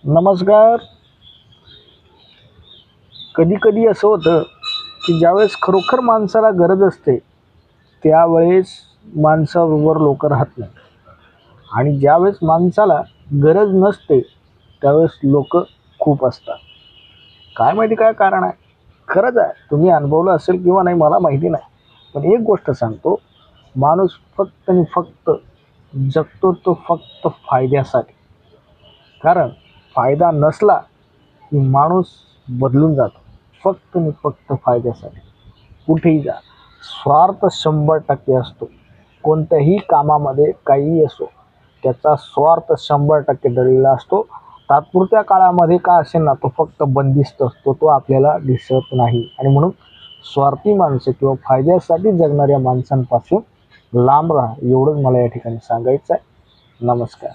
नमस्कार. कधी कधी असं होतं की ज्यावेळेस खरोखर माणसाला गरज असते त्यावेळेस माणसाबरोबर लोक राहत नाही, आणि ज्यावेळेस माणसाला गरज नसते त्यावेळेस लोक खूप असतात. काय माहिती काय कारण आहे? खरंच आहे, तुम्ही अनुभवलं असेल किंवा नाही मला माहिती नाही, पण एक गोष्ट सांगतो, माणूस फक्त आणि फक्त जगतो तो फक्त फायद्यासाठी. कारण फायदा नसला की माणूस बदलून जातो, फक्त आणि फक्त फायद्यासाठी. कुठेही जा, स्वार्थ 100% असतो. कोणत्याही कामामध्ये काहीही असो, त्याचा स्वार्थ 100% दडलेला असतो. तात्पुरत्या काळामध्ये का असेल ना, तो फक्त बंदिस्त असतो, तो आपल्याला दिसत नाही. आणि म्हणून स्वार्थी माणसं किंवा फायद्यासाठी जगणाऱ्या माणसांपासून लांब राहा, एवढंच मला या ठिकाणी सांगायचं आहे. नमस्कार.